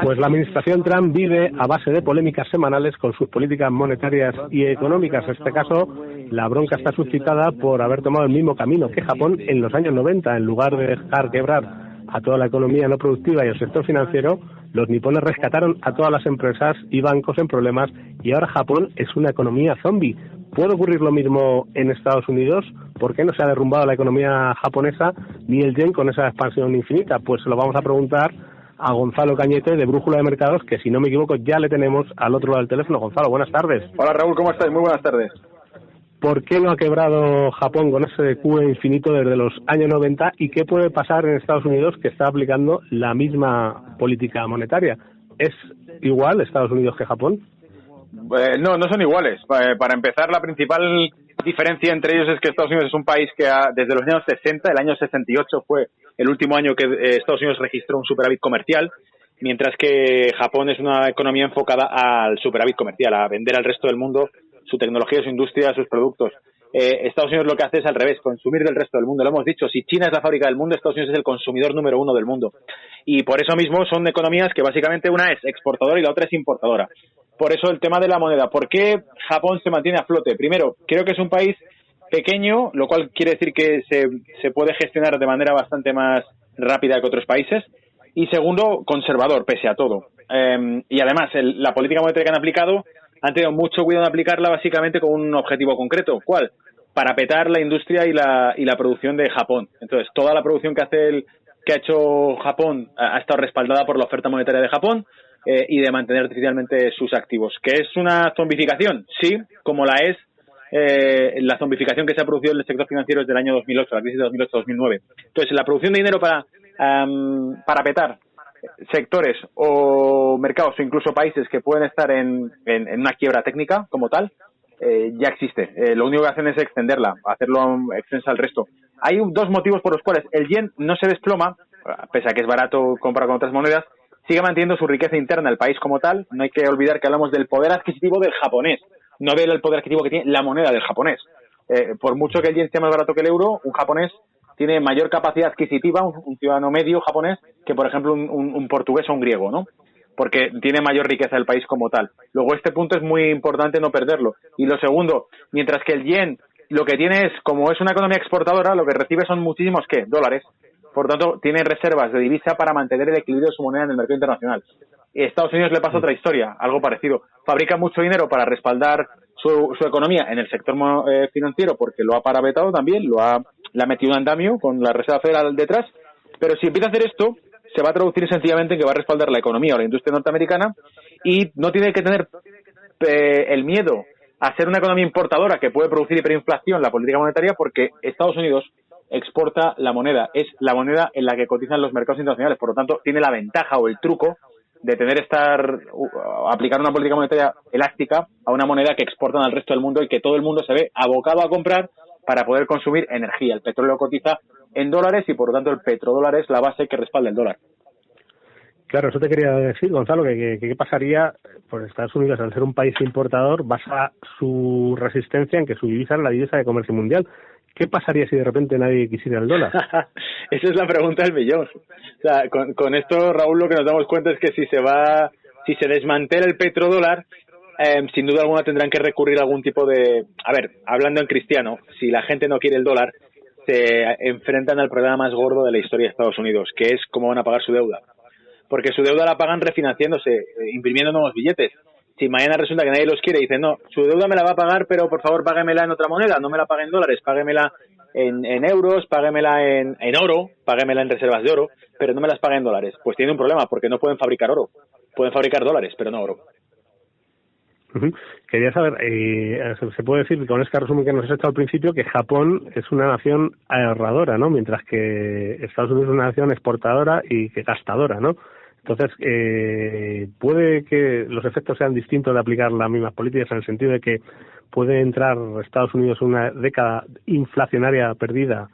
Pues la administración Trump vive a base de polémicas semanales con sus políticas monetarias y económicas. En este caso, la bronca está suscitada por haber tomado el mismo camino que Japón en los años 90. En lugar de dejar quebrar a toda la economía no productiva y el sector financiero, los nipones rescataron a todas las empresas y bancos en problemas y ahora Japón es una economía zombie. ¿Puede ocurrir lo mismo en Estados Unidos? ¿Por qué no se ha derrumbado la economía japonesa ni el yen con esa expansión infinita? Pues se lo vamos a preguntar a Gonzalo Cañete de Brújula de Mercados, que si no me equivoco ya le tenemos al otro lado del teléfono. Gonzalo, buenas tardes. Hola Raúl, ¿cómo estás? Muy buenas tardes. ¿Por qué no ha quebrado Japón con ese QE infinito desde los años 90 y qué puede pasar en Estados Unidos, que está aplicando la misma política monetaria? ¿Es igual Estados Unidos que Japón? No son iguales. Para empezar, la principal diferencia entre ellos es que Estados Unidos es un país que desde los años 60, el año 68 fue el último año que Estados Unidos registró un superávit comercial, mientras que Japón es una economía enfocada al superávit comercial, a vender al resto del mundo su tecnología, su industria, sus productos. Estados Unidos lo que hace es al revés, consumir del resto del mundo. Lo hemos dicho, si China es la fábrica del mundo, Estados Unidos es el consumidor número 1 del mundo. Y por eso mismo son economías que básicamente una es exportadora y la otra es importadora. Por eso el tema de la moneda. ¿Por qué Japón se mantiene a flote? Primero, creo que es un país pequeño, lo cual quiere decir que se puede gestionar de manera bastante más rápida que otros países. Y segundo, conservador, pese a todo. Y además, la política monetaria que han aplicado han tenido mucho cuidado en aplicarla básicamente con un objetivo concreto. ¿Cuál? Parapetar la industria y la producción de Japón. Entonces, toda la producción que ha hecho Japón ha estado respaldada por la oferta monetaria de Japón y de mantener artificialmente sus activos. ¿Que es una zombificación? Sí, como la es la zombificación que se ha producido en el sector financiero desde el año 2008, la crisis de 2008-2009. Entonces, la producción de dinero para parapetar sectores o mercados o incluso países que pueden estar en una quiebra técnica como tal, ya existe. Lo único que hacen es extenderla, hacerlo extensa al resto. Hay dos motivos por los cuales el yen no se desploma, pese a que es barato comparado con otras monedas, sigue manteniendo su riqueza interna el país como tal. No hay que olvidar que hablamos del poder adquisitivo del japonés, no del poder adquisitivo que tiene la moneda del japonés. Por mucho que el yen sea más barato que el euro, un japonés tiene mayor capacidad adquisitiva, un ciudadano medio japonés, que por ejemplo un portugués o un griego, ¿no? Porque tiene mayor riqueza el país como tal. Luego este punto es muy importante no perderlo. Y lo segundo, mientras que el yen lo que tiene es, como es una economía exportadora, lo que recibe son muchísimos, ¿qué? Dólares. Por tanto, tiene reservas de divisa para mantener el equilibrio de su moneda en el mercado internacional. Estados Unidos le pasa otra historia, algo parecido. Fabrica mucho dinero para respaldar su economía en el sector financiero porque lo ha parapetado también, la ha metido en andamio con la Reserva Federal detrás, pero si empieza a hacer esto, se va a traducir sencillamente en que va a respaldar la economía o la industria norteamericana y no tiene que tener el miedo a ser una economía importadora que puede producir hiperinflación, la política monetaria, porque Estados Unidos exporta la moneda, es la moneda en la que cotizan los mercados internacionales, por lo tanto tiene la ventaja o el truco de aplicar una política monetaria elástica a una moneda que exportan al resto del mundo y que todo el mundo se ve abocado a comprar para poder consumir energía. El petróleo cotiza en dólares y por lo tanto el petrodólar es la base que respalda el dólar. Claro, eso te quería decir, Gonzalo, que qué pasaría, pues Estados Unidos, al ser un país importador, basa su resistencia en que su divisa es la divisa de comercio mundial. ¿Qué pasaría si de repente nadie quisiera el dólar? Esa es la pregunta del millón. O sea, con esto, Raúl, lo que nos damos cuenta es que si se desmantela el petrodólar, sin duda alguna tendrán que recurrir a algún tipo de... A ver, hablando en cristiano, si la gente no quiere el dólar, se enfrentan al problema más gordo de la historia de Estados Unidos, que es cómo van a pagar su deuda. Porque su deuda la pagan refinanciándose, imprimiendo nuevos billetes. Si mañana resulta que nadie los quiere y dicen, no, su deuda me la va a pagar, pero por favor páguemela en otra moneda, no me la pague en dólares, páguemela en euros, páguemela en oro, páguemela en reservas de oro, pero no me las pague en dólares. Pues tiene un problema, porque no pueden fabricar oro. Pueden fabricar dólares, pero no oro. Quería saber, se puede decir con este resumen que nos has hecho al principio que Japón es una nación ahorradora, ¿no? Mientras que Estados Unidos es una nación exportadora y que gastadora, ¿no? Entonces, puede que los efectos sean distintos de aplicar las mismas políticas en el sentido de que puede entrar Estados Unidos en una década inflacionaria perdida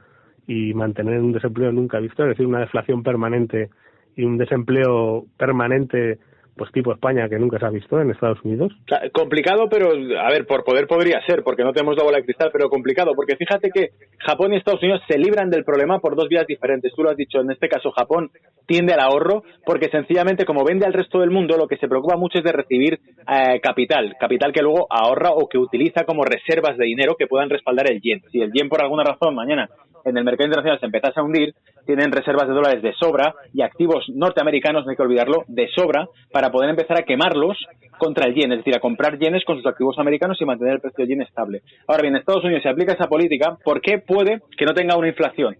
y mantener un desempleo nunca visto, es decir, una deflación permanente y un desempleo permanente pues tipo España, que nunca se ha visto en Estados Unidos? Complicado, pero a ver, por poder podría ser, porque no tenemos la bola de cristal, pero complicado, porque fíjate que Japón y Estados Unidos se libran del problema por dos vías diferentes. Tú lo has dicho, en este caso Japón tiende al ahorro, porque sencillamente como vende al resto del mundo, lo que se preocupa mucho es de recibir capital que luego ahorra o que utiliza como reservas de dinero que puedan respaldar el yen. Si el yen por alguna razón mañana en el mercado internacional se empezase a hundir, tienen reservas de dólares de sobra y activos norteamericanos, no hay que olvidarlo, de sobra, para poder empezar a quemarlos contra el yen, es decir, a comprar yenes con sus activos americanos y mantener el precio del yen estable. Ahora bien, en Estados Unidos se aplica esa política, ¿por qué puede que no tenga una inflación?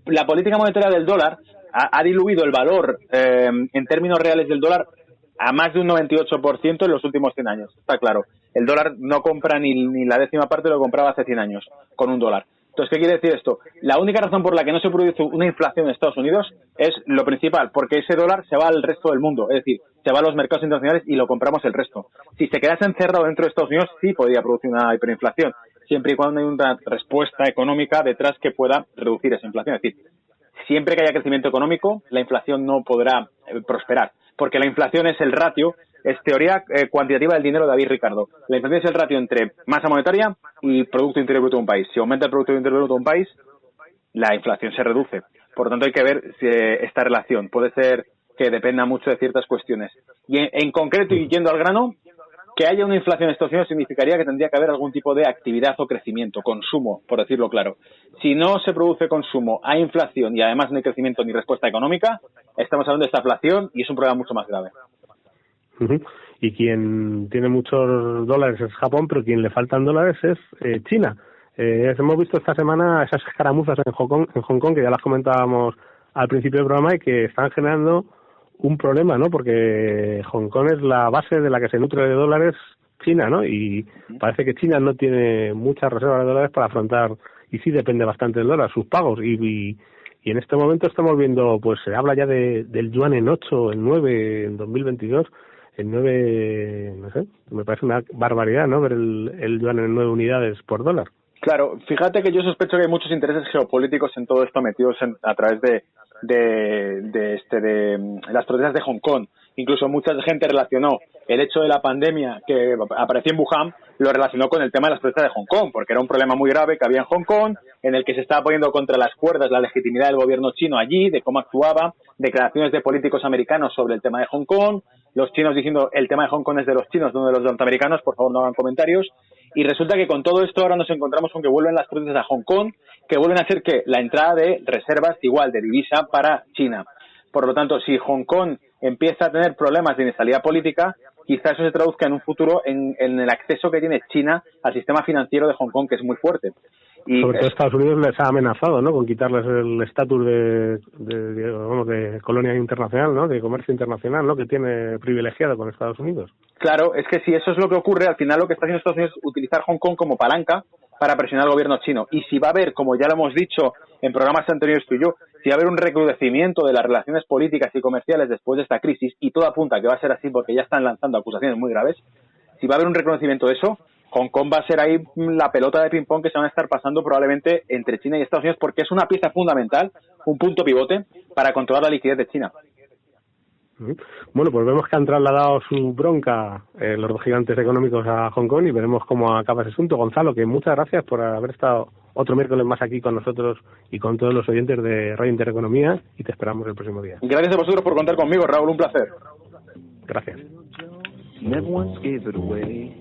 La política monetaria del dólar ha diluido el valor en términos reales del dólar a más de un 98% en los últimos 100 años, está claro. El dólar no compra ni la décima parte de lo que compraba hace 100 años con un dólar. Entonces, ¿qué quiere decir esto? La única razón por la que no se produce una inflación en Estados Unidos es lo principal, porque ese dólar se va al resto del mundo, es decir, se va a los mercados internacionales y lo compramos el resto. Si se quedase encerrado dentro de Estados Unidos, sí podría producir una hiperinflación, siempre y cuando hay una respuesta económica detrás que pueda reducir esa inflación. Es decir, siempre que haya crecimiento económico, la inflación no podrá prosperar, porque la inflación es el ratio, es teoría cuantitativa del dinero de David Ricardo. La inflación es el ratio entre masa monetaria y Producto Interior Bruto de un país. Si aumenta el Producto Interior Bruto de un país, la inflación se reduce. Por lo tanto, hay que ver si esta relación puede ser que dependa mucho de ciertas cuestiones. Y en concreto, y yendo al grano, que haya una inflación en Estados Unidos significaría que tendría que haber algún tipo de actividad o crecimiento, consumo, por decirlo claro. Si no se produce consumo, hay inflación y además no hay crecimiento ni respuesta económica, estamos hablando de estaflación y es un problema mucho más grave. Y quien tiene muchos dólares es Japón, pero quien le faltan dólares es China. Hemos visto esta semana esas escaramuzas en Hong Kong, que ya las comentábamos al principio del programa y que están generando un problema, ¿no? Porque Hong Kong es la base de la que se nutre de dólares China, ¿no? Y parece que China no tiene muchas reservas de dólares para afrontar, y sí depende bastante del dólar, sus pagos. Y en este momento estamos viendo, pues se habla ya del yuan en 8, en 9, en 2022, en 9, no sé, me parece una barbaridad, ¿no? Ver el yuan en 9 unidades por dólar. Claro, fíjate que yo sospecho que hay muchos intereses geopolíticos en todo esto metidos a través de las protestas de Hong Kong. Incluso mucha gente relacionó el hecho de la pandemia que apareció en Wuhan, lo relacionó con el tema de las protestas de Hong Kong, porque era un problema muy grave que había en Hong Kong, en el que se estaba poniendo contra las cuerdas la legitimidad del gobierno chino allí, de cómo actuaba, declaraciones de políticos americanos sobre el tema de Hong Kong, los chinos diciendo el tema de Hong Kong es de los chinos, no de los norteamericanos, por favor no hagan comentarios. Y resulta que con todo esto ahora nos encontramos con que vuelven las protestas a Hong Kong, que vuelven a hacer que la entrada de reservas igual de divisa para China. Por lo tanto, si Hong Kong empieza a tener problemas de inestabilidad política, quizá eso se traduzca en un futuro en el acceso que tiene China al sistema financiero de Hong Kong, que es muy fuerte. Y sobre todo Estados Unidos les ha amenazado, ¿no?, con quitarles el estatus de colonia internacional, ¿no?, de comercio internacional, ¿no?, que tiene privilegiado con Estados Unidos. Claro, es que si eso es lo que ocurre, al final lo que está haciendo Estados Unidos es utilizar Hong Kong como palanca para presionar al gobierno chino. Y si va a haber, como ya lo hemos dicho en programas anteriores tú y yo, si va a haber un recrudecimiento de las relaciones políticas y comerciales después de esta crisis, y todo apunta que va a ser así porque ya están lanzando acusaciones muy graves, si va a haber un reconocimiento de eso, Hong Kong va a ser ahí la pelota de ping-pong que se van a estar pasando probablemente entre China y Estados Unidos, porque es una pieza fundamental, un punto pivote para controlar la liquidez de China. Bueno, pues vemos que han trasladado su bronca los dos gigantes económicos a Hong Kong y veremos cómo acaba ese asunto. Gonzalo, que muchas gracias por haber estado otro miércoles más aquí con nosotros y con todos los oyentes de Radio Intereconomía, y te esperamos el próximo día. Gracias a vosotros por contar conmigo, Raúl, un placer. Gracias. Never once gave it away.